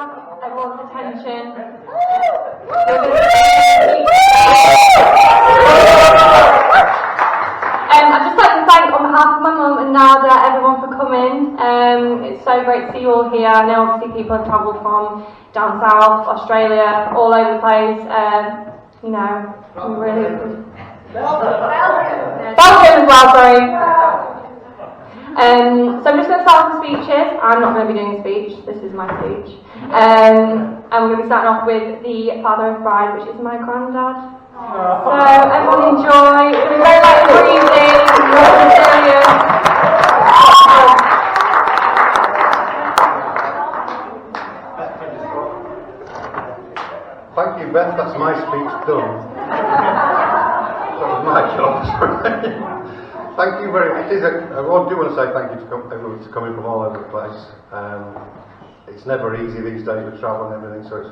have everyone's attention. I'd just like to thank, on behalf of my mum and Nada, everyone for coming. It's so great to see you all here. I know obviously people have travelled from down south, Australia, all over the place. You know, we really... Belgium as well, sorry. So I'm just going to start with some speeches. I'm not going to be doing a speech, this is my speech. And we're going to be starting off with the father of the bride, which is my granddad. So everyone enjoy. It's going to be very light and breezy, nothing serious. Thank you, Beth, that's my speech done. That was my job. Thank you very much. I do want to say thank you to everyone for coming from all over the place. It's never easy these days with travel and everything, so it's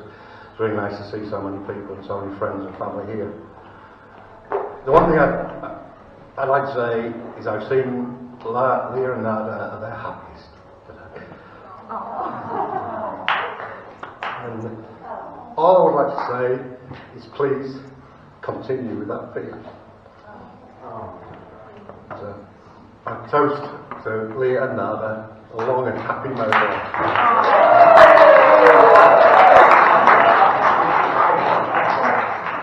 really nice to see so many people and so many friends and family here. The one thing I'd like to say is I've seen Leah and Nada at their happiest today. And all I would like to say is please continue with that figure. So, I toast to Leah and Nada, a long and happy marriage.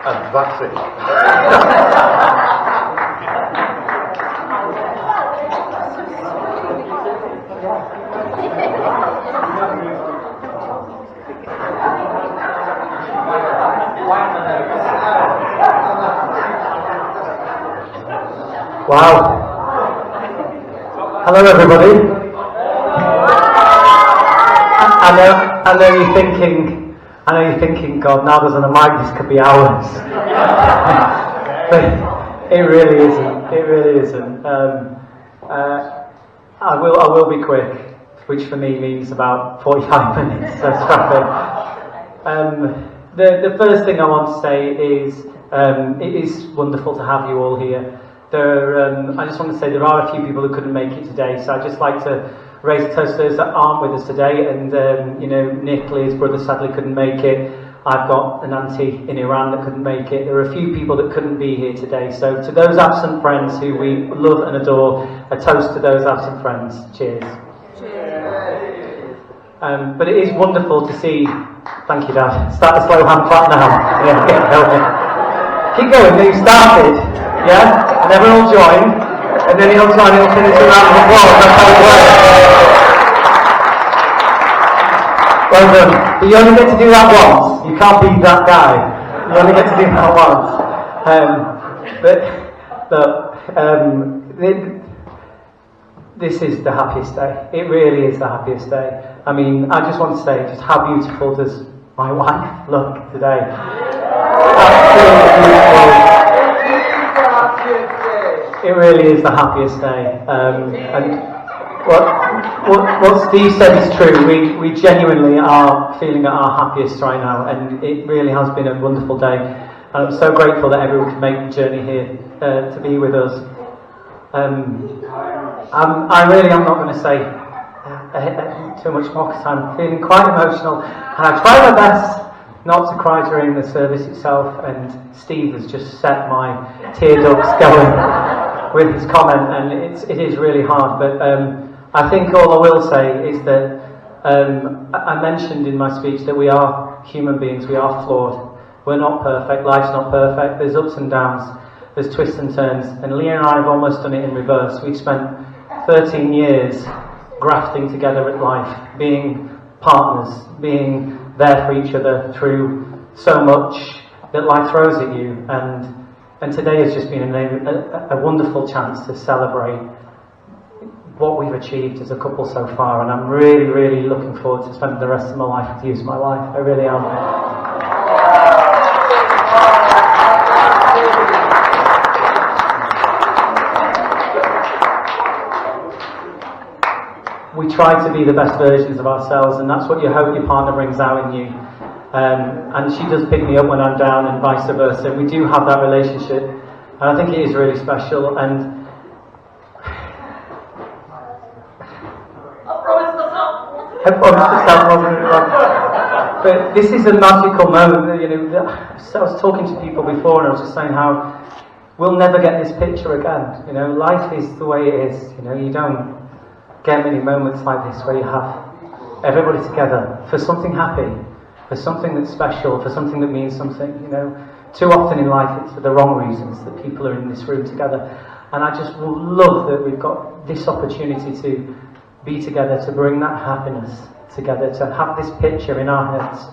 And that's it. Wow. Hello everybody. I know you're thinking, God, now there's on a mic, this could be hours. But it really isn't. I will be quick, which for me means about 45 minutes of traffic. The first thing I want to say is it is wonderful to have you all here. I just want to say there are a few people who couldn't make it today, so I'd just like to raise a toast to those that aren't with us today. And Nick, Leah's brother, sadly couldn't make it. I've got an auntie in Iran that couldn't make it. There are a few people that couldn't be here today. So to those absent friends who we love and adore, a toast to those absent friends. Cheers. Cheers. But it is wonderful to see. Thank you, Dad. Start the slow hand clap now. Yeah, keep going. You started. Yeah, and everyone will join, and then he'll try and he'll finish a round of applause. That's how it works. Well done. But you only get to do that once. You can't be that guy. You only get to do that once. This is the happiest day. It really is the happiest day. I mean, I just want to say just how beautiful does my wife look today. Absolutely beautiful. It really is the happiest day, and what Steve said is true. We genuinely are feeling at our happiest right now, and it really has been a wonderful day. And I'm so grateful that everyone could make the journey here to be with us. I really am not going to say too much more because I'm feeling quite emotional, and I try my best not to cry during the service itself. And Steve has just set my tear ducts going with his comment, and it is really hard, but I think all I will say is that I mentioned in my speech that we are human beings, we are flawed, we're not perfect, life's not perfect, there's ups and downs, there's twists and turns, and Leah and I have almost done it in reverse. We've spent 13 years grafting together at life, being partners, being there for each other through so much that life throws at you, and today has just been a wonderful chance to celebrate what we've achieved as a couple so far, and I'm really, really looking forward to spending the rest of my life with you as my wife. I really am. We try to be the best versions of ourselves, and that's what you hope your partner brings out in you. And she does pick me up when I'm down, and vice versa. We do have that relationship, and I think it is really special. And I promise myself. But this is a magical moment. So I was talking to people before, and I was just saying how we'll never get this picture again. Life is the way it is. You don't get many moments like this where you have everybody together for something happy, for something that's special, for something that means something. Too often in life it's for the wrong reasons that people are in this room together. And I just love that we've got this opportunity to be together, to bring that happiness together, to have this picture in our heads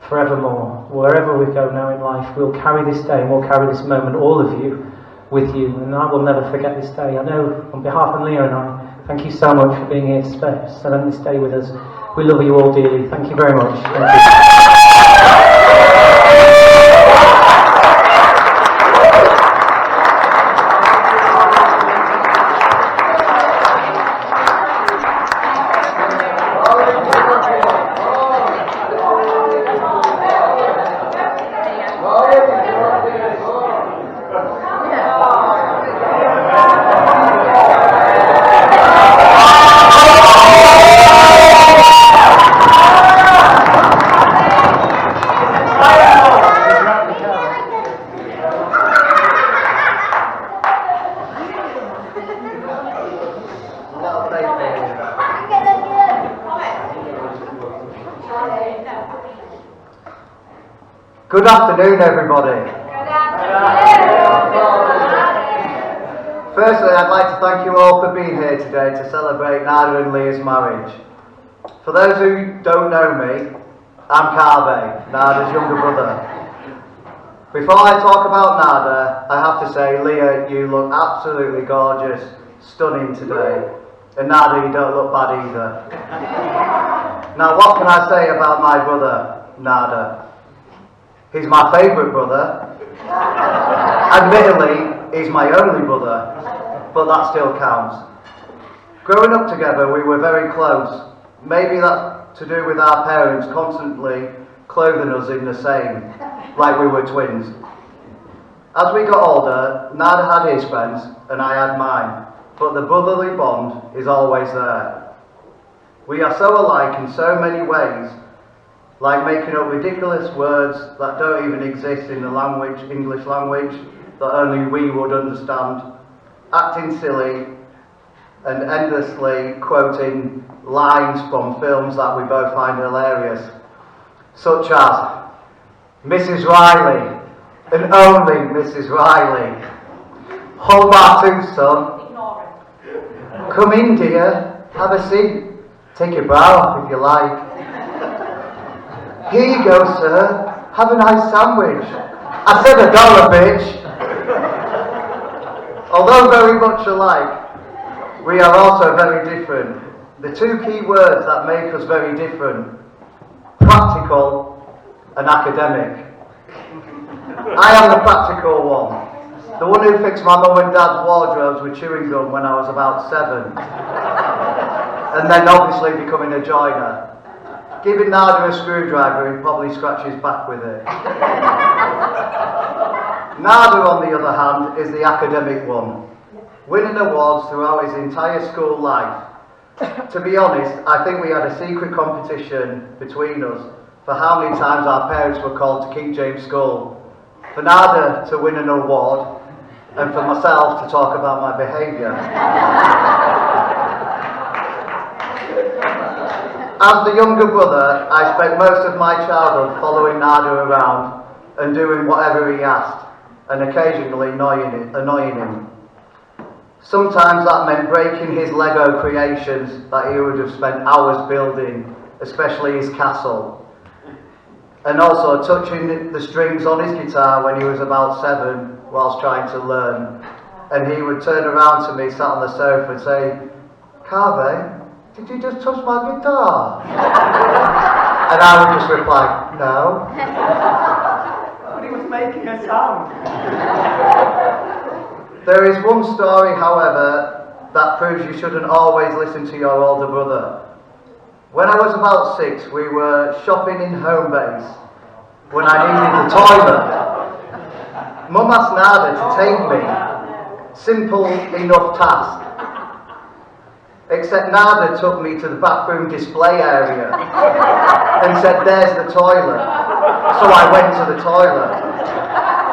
forevermore. Wherever we go now in life, we'll carry this day and we'll carry this moment, all of you, with you. And I will never forget this day. I know on behalf of Leah and I, thank you so much for being here to spend this day with us. We love you all dearly. Thank you very much. Thank you. Good afternoon, everybody. Firstly, I'd like to thank you all for being here today to celebrate Nader and Leah's marriage. For those who don't know me, I'm Carve, Nader's younger brother. Before I talk about Nader, I have to say, Leah, you look absolutely gorgeous, stunning today. And Nader, you don't look bad either. Now, what can I say about my brother, Nader? He's my favourite brother. Admittedly, he's my only brother, but that still counts. Growing up together, we were very close. Maybe that's to do with our parents constantly clothing us in the same, like we were twins. As we got older, Nader had his friends and I had mine, but the brotherly bond is always there. We are so alike in so many ways, like making up ridiculous words that don't even exist in the language, English language, that only we would understand, acting silly, and endlessly quoting lines from films that we both find hilarious, such as Mrs. Riley, and only Mrs. Riley. Hold our two, son. Come in, dear, have a seat. Take your bra off if you like. Here you go, sir. Have a nice sandwich. I said $1, bitch. Although very much alike, we are also very different. The two key words that make us very different: practical and academic. I am the practical one. The one who fixed my mum and dad's wardrobes with chewing gum when I was about 7. And then obviously becoming a joiner. Giving Nader a screwdriver, he'd probably scratch his back with it. Nader, on the other hand, is the academic one, winning awards throughout his entire school life. To be honest, I think we had a secret competition between us for how many times our parents were called to keep James school. For Nader to win an award, and for myself to talk about my behaviour. As the younger brother, I spent most of my childhood following Nader around and doing whatever he asked, and occasionally annoying him. Sometimes that meant breaking his Lego creations that he would have spent hours building, especially his castle. And also touching the strings on his guitar when he was about 7 whilst trying to learn. And he would turn around to me, sat on the sofa, and say, "Carve, did you just touch my guitar?" And I would just reply, "No." But he was making a sound. There is one story, however, that proves you shouldn't always listen to your older brother. When I was about 6, we were shopping in Homebase when I needed the toilet. Mum asked Nader to take me. Simple enough task. Except Nader took me to the bathroom display area and he said, "There's the toilet." So I went to the toilet.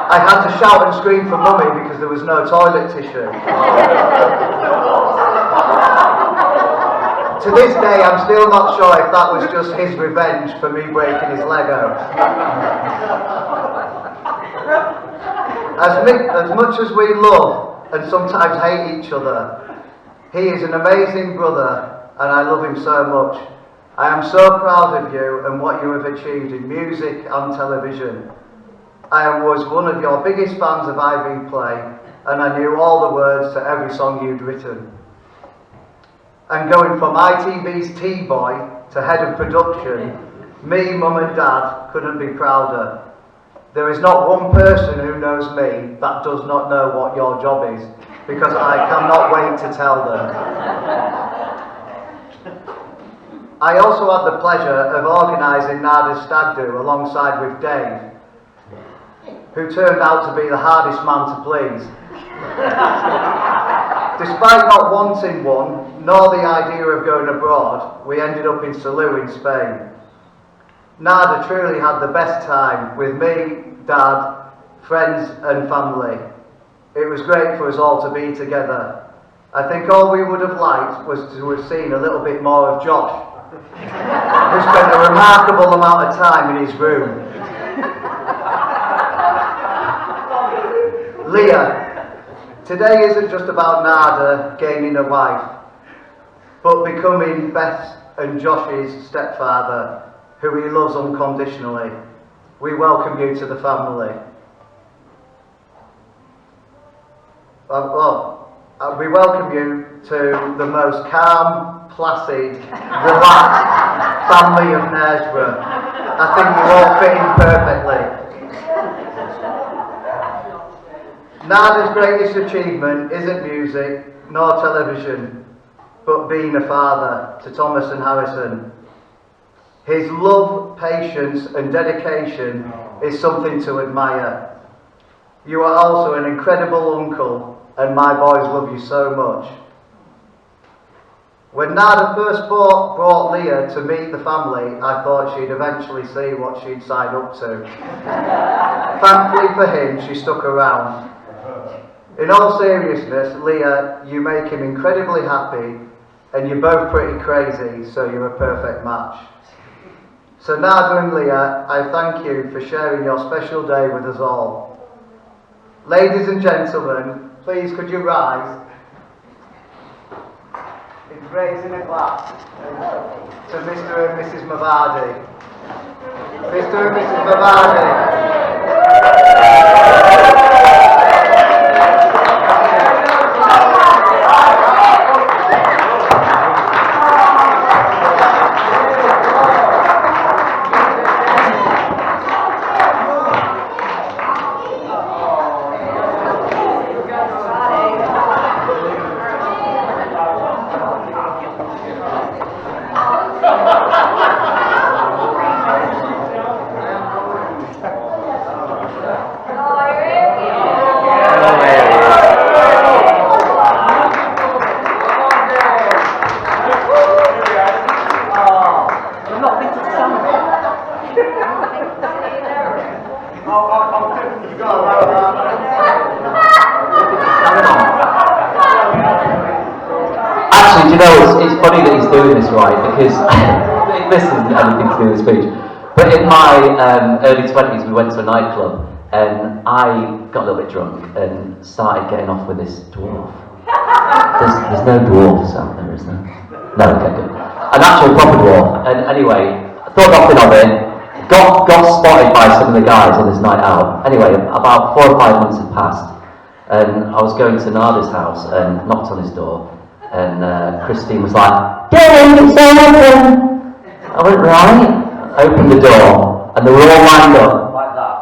I had to shout and scream for mummy because there was no toilet tissue. To this day, I'm still not sure if that was just his revenge for me breaking his Lego. As much as we love and sometimes hate each other, he is an amazing brother and I love him so much. I am so proud of you and what you have achieved in music and television. I was one of your biggest fans of Ivy Play and I knew all the words to every song you'd written. And going from ITV's T-Boy to head of production, me, mum and dad couldn't be prouder. There is not one person who knows me that does not know what your job is, because I cannot wait to tell them. I also had the pleasure of organising Naders Stag Do alongside with Dave, who turned out to be the hardest man to please. Despite not wanting one, nor the idea of going abroad, we ended up in Salou in Spain. Nada truly had the best time with me, Dad, friends and family. It was great for us all to be together. I think all we would have liked was to have seen a little bit more of Josh, who spent a remarkable amount of time in his room. Leah, today isn't just about Nada gaining a wife, but becoming Beth and Josh's stepfather, who he loves unconditionally. We welcome you to the family. We welcome you to the most calm, placid, relaxed family of Knaresborough. I think you all fit in perfectly. Nada's greatest achievement isn't music, nor television, but being a father to Thomas and Harrison. His love, patience and dedication is something to admire. You are also an incredible uncle and my boys love you so much. When Nada first brought Leah to meet the family, I thought she'd eventually see what she'd signed up to. Thankfully for him, she stuck around. In all seriousness, Leah, you make him incredibly happy and you're both pretty crazy, so you're a perfect match. So Nada and Leah, I thank you for sharing your special day with us all. Ladies and gentlemen, please could you rise? In raising a glass to Mr. and Mrs. Mavardi. Mr. and Mrs. Mavardi. Actually, do you know, it's funny that he's doing this, right, because this isn't anything to do with the speech, but in my early 20s we went to a nightclub and I got a little bit drunk and started getting off with this dwarf. There's no dwarfs out there, is there? No, okay, good. An actual proper dwarf. And anyway, I thought nothing of it, got spotted by some of the guys on this night out. Anyway, about 4 or 5 months had passed and I was going to Nada's house and knocked on his door. And Christine was like, "Get in, it's open." I went, right. Opened the door, and they were all lined up. Like that.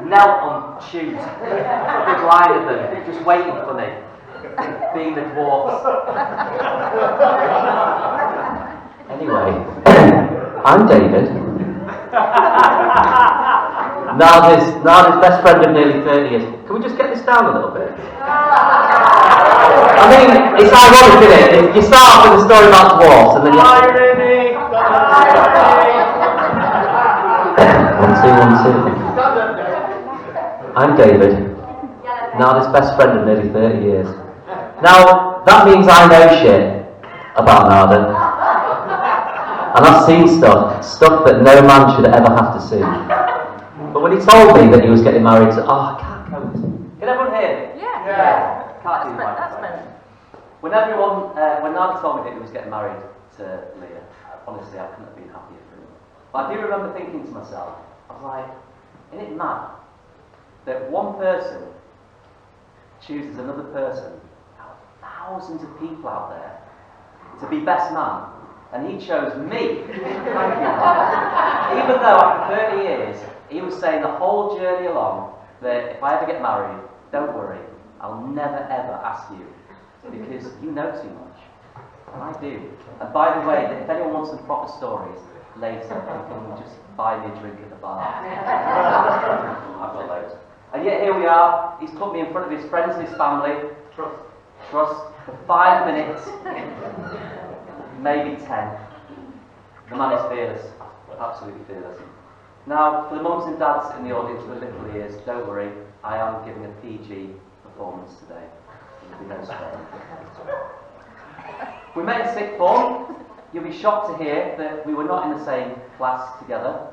Knelt on shoes. A big line of them, just waiting for me. Being the dwarfs. Anyway, I'm David. Nada's best friend of nearly 30 years. Can we just get this down a little bit? I mean, it's ironic, isn't it? You start off with a story about dwarfs and then you... Irony! 1, 2, 1, 2. I'm David, Nada's best friend of nearly 30 years. Now, that means I know shit about Nada. And I've seen stuff that no man should ever have to see. But when he told me that he was getting married to... Oh, I can't go with it. Can everyone hear me? Yeah. Can't do the microphone. When Nada told me that he was getting married to Leah, honestly, I couldn't have been happier for him. But I do remember thinking to myself, I was like, isn't it mad that one person chooses another person out of thousands of people out there to be best man, and he chose me. Thank you. Even though after 30 years, he was saying the whole journey along that if I ever get married, don't worry, I'll never ever ask you because you know too much. And I do. And by the way, if anyone wants some proper stories, later you can just buy me a drink at the bar. I've got loads. And yet here we are, he's put me in front of his friends and his family. Trust. For 5 minutes. Maybe 10. The man is fearless. Absolutely fearless. Now, for the mums and dads in the audience with little ears, don't worry, I am giving a PG performance today. There'll be no swearing. We met in sixth form. You'll be shocked to hear that we were not in the same class together.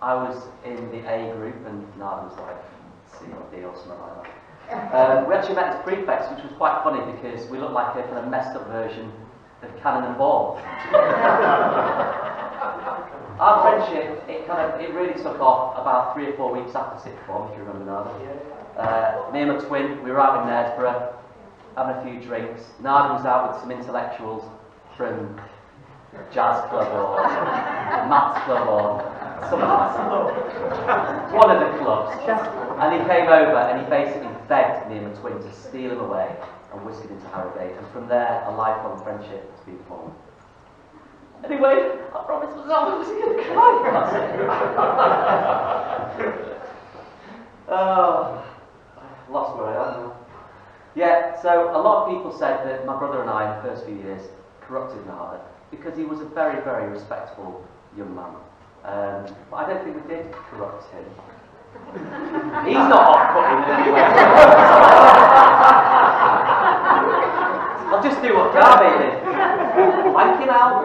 I was in the A group and Nada was like C or D or something like that. We actually met as prefects, which was quite funny because we looked like a kind of messed up version of Cannon and Ball. Our friendship, it really took off about 3 or 4 weeks after sixth form, if you remember Nada. Me and my twin, we were out in Knaresborough, having a few drinks. Nada was out with some intellectuals from jazz club or maths club or something like that. One of the clubs. And he came over and he basically begged me and my twin to steal him away and whisk it into Harrogate. And from there, a lifelong friendship has been formed. Anyway, I promised myself I wasn't going to cry. Oh, I lost where I am now. Yeah, so a lot of people said that my brother and I, in the first few years, corrupted Nada because he was a very, very respectable young man. But I don't think we did corrupt him. He's not off-putting in any way. I'll just do what Garvey did. Wank him out.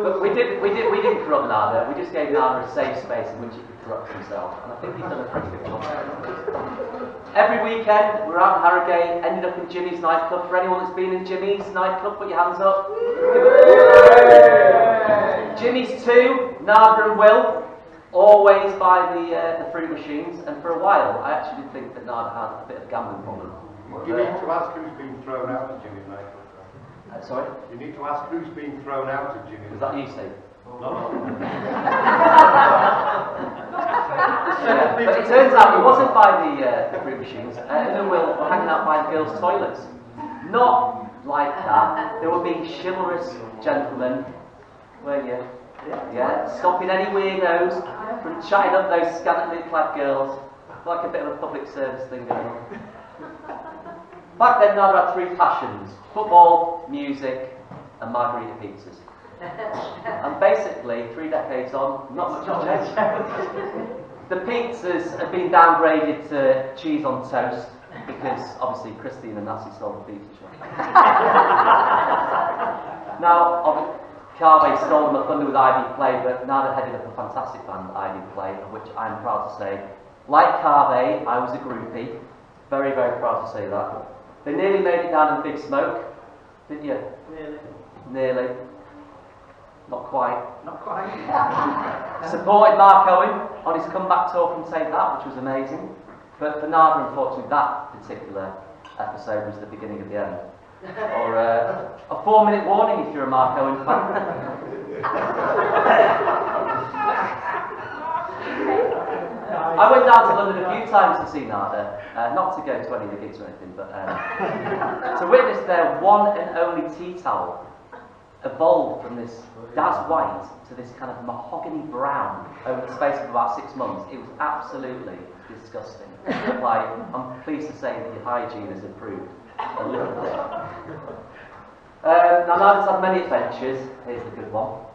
But we didn't corrupt Nada. We just gave Nada a safe space in which he could corrupt himself. And I think he's done a pretty good job. Every weekend, we're out in Harrogate, ended up in Jimmy's nightclub. For anyone that's been in Jimmy's nightclub, put your hands up. Jimmy's 2, Nada and Will, always by the fruit machines. And for a while, I actually did think that Nada had a bit of a gambling problem. You need to ask who's been thrown out of Jimmy's nightclub. Sorry? You need to ask who's been thrown out of Jimmy's. Was that you, Steve? No. But it turns out it wasn't by the fruit machines. Him and Will were hanging out by the girls' toilets. Not like that. They were being chivalrous gentlemen, weren't you? Yeah, stopping any weirdos from chatting up those scantily clad girls. Like a bit of a public service thing going on. Back then, Nada had 3 passions: football, music, and margarita pizzas. And basically, 3 decades on, not much has changed. The pizzas have been downgraded to cheese on toast because obviously Christine and Nassie stole the pizza shop. Now, Carve stole the thunder with Ivy Play, but Nada headed up a fantastic band, Ivy Play, of which I am proud to say, like Carve, I was a groupie. Very, very proud to say that. They nearly made it down in Big Smoke, didn't you? Nearly. Not quite. Supported Mark Owen on his comeback tour from Take That, which was amazing. But for Nada, unfortunately, that particular episode was the beginning of the end. Or a 4-minute warning if you're a Mark Owen fan. I went down to London a few times to see Nada, not to go to any of the gigs or anything, but to witness their one and only tea towel evolved from this Daz white to this kind of mahogany brown over the space of about 6 months. It was absolutely disgusting. Like, I'm pleased to say that your hygiene has improved a little bit. Now Nada's had many adventures. Here's the good one.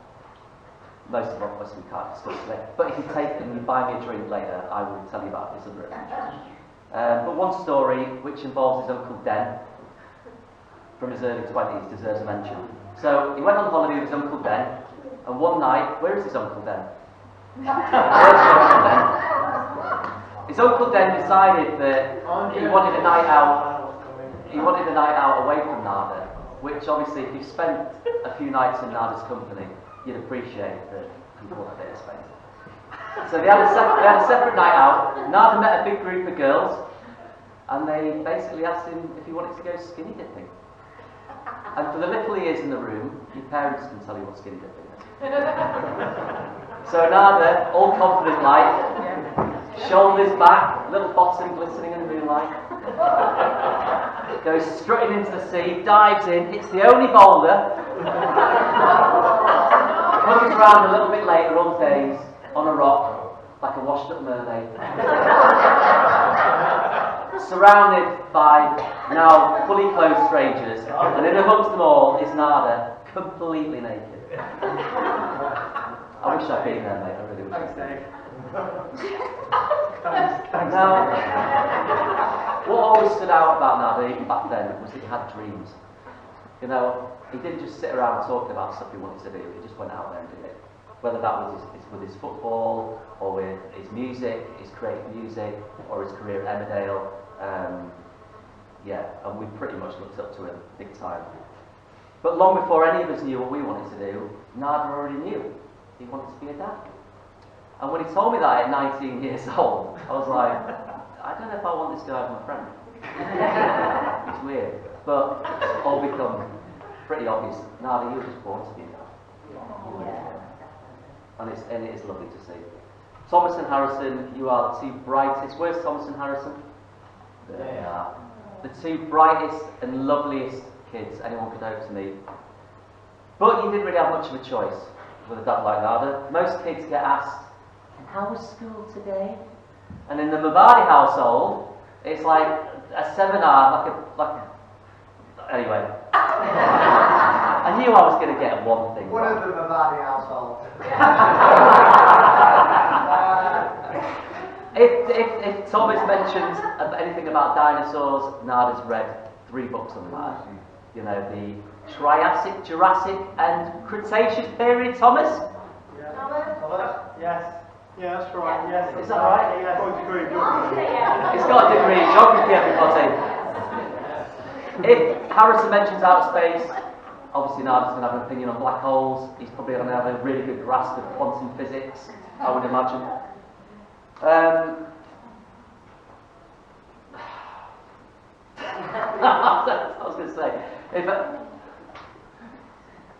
most of us we can't discuss today. But if you take it and you buy me a drink later, I will tell you about his other adventures. But one story which involves his Uncle Den from his early 20s deserves a mention. So he went on holiday with his Uncle Den, and one night, where is his Uncle Den? His Uncle Den decided that he wanted a night out. He wanted a night out away from Nada, which obviously, if you've spent a few nights in Nada's company, you'd appreciate that people want a bit of space. So they had a separate night out. Nada met a big group of girls, and they basically asked him if he wanted to go skinny dipping. And for the little ears in the room, your parents can tell you what skinny dipping is. So Nada, all confident like, shoulders back, little bottom glistening in the moonlight, goes strutting into the sea, dives in, hits the only boulder, comes around a little bit later on days, on a rock, like a washed up mermaid. Surrounded by now fully clothed strangers, and in amongst them all is Nada, completely naked. I wish I'd been there, mate. I really wish. Thanks, Dave. Now, what always stood out about Nada, even back then, was that he had dreams. You know, he didn't just sit around talking about stuff he wanted to do, he just went out there and did it. Whether that was with his football, or with his music, his creative music, or his career at Emmerdale. And we pretty much looked up to him big time. But long before any of us knew what we wanted to do, Nada already knew he wanted to be a dad. And when he told me that at 19 years old, I was like, I don't know if I want this guy as my friend. It's weird, but it's all become pretty obvious. Nada, you were just born to be a dad. And it is lovely to see. Thomas and Harrison, you are the two brightest. Where's Thomas and Harrison? There they are. The two brightest and loveliest kids anyone could hope to meet. But you didn't really have much of a choice with a dad like Nada. Most kids get asked, and how was school today? And in the Mabadi household, it's like a seminar, anyway. I knew I was going to get one thing One wrong. of the Mabadi household. If Thomas mentions anything about dinosaurs, Nada's read 3 books on that. You know, the Triassic, Jurassic, and Cretaceous period, Thomas? Yes. Yeah, that's right. Yes. Is that right? Yes. He's got a degree in geography, everybody. If Harrison mentions outer space, obviously Nada's going to have an opinion on black holes. He's probably going to have a really good grasp of quantum physics, I would imagine. I was going to say,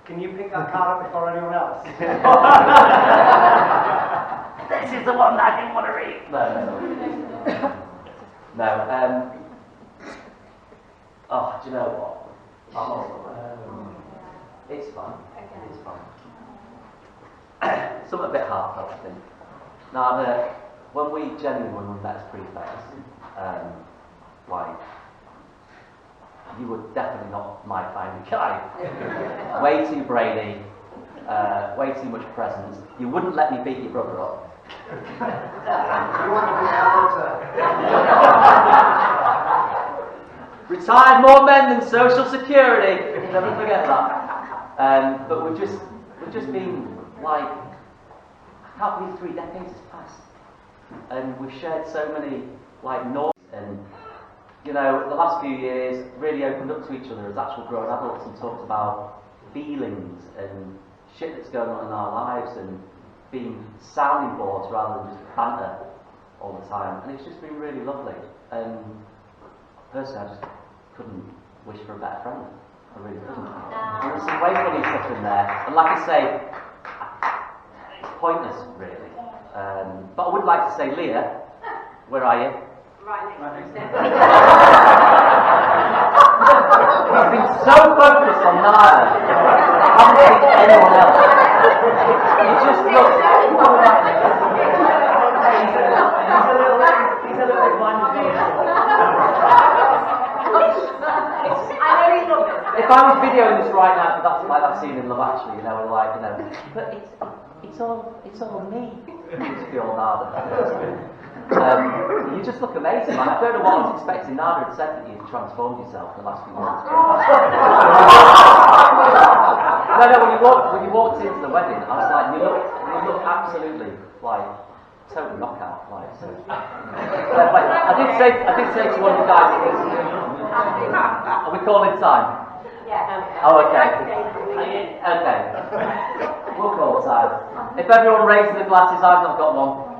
Can you pick that card up before anyone else? this is the one that I didn't want to read. No. Oh, do you know what? It's fun. It's fun. Something a bit heartfelt, I think. Now, when we met as prefects, you were definitely not my kind of guy. Way too brainy, way too much presence. You wouldn't let me beat your brother up. You want to be Retired more men than Social Security. Never forget that. But we've just been like, I can't believe 3 decades has passed, and we've shared so many norms, and you know, the last few years really opened up to each other as actual grown adults and talked about feelings and shit that's going on in our lives and being sounding boards rather than just banter all the time, and it's just been really lovely. And personally, I just couldn't wish for a better friend. I really couldn't. There's some way funny stuff in there, and like I say, it's pointless really. But I would like to say, Leah, where are you? Right next to him. He's been so focused on Nada, I haven't seen anyone else. He just looks. He's a little bit blind. If I was videoing this right now, that's like that scene in Love Actually, you know, but it's all me. It's the old Nada. You just look amazing. Like, I don't know what I was expecting. Nada had said that you'd transformed yourself in the last few months. No, when you walked into the wedding, I was like, you look absolutely like total knockout. Like, so. I did say to one of the guys, are we calling time? Yeah. Oh, okay. Okay. We'll call time. If everyone raises the glasses, I've not got one.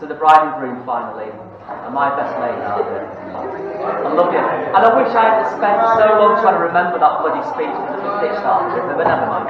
To the bride and groom, finally, and my best mate now. I love you. And I wish I had spent so long trying to remember that bloody speech from the pitch start with them, but never mind.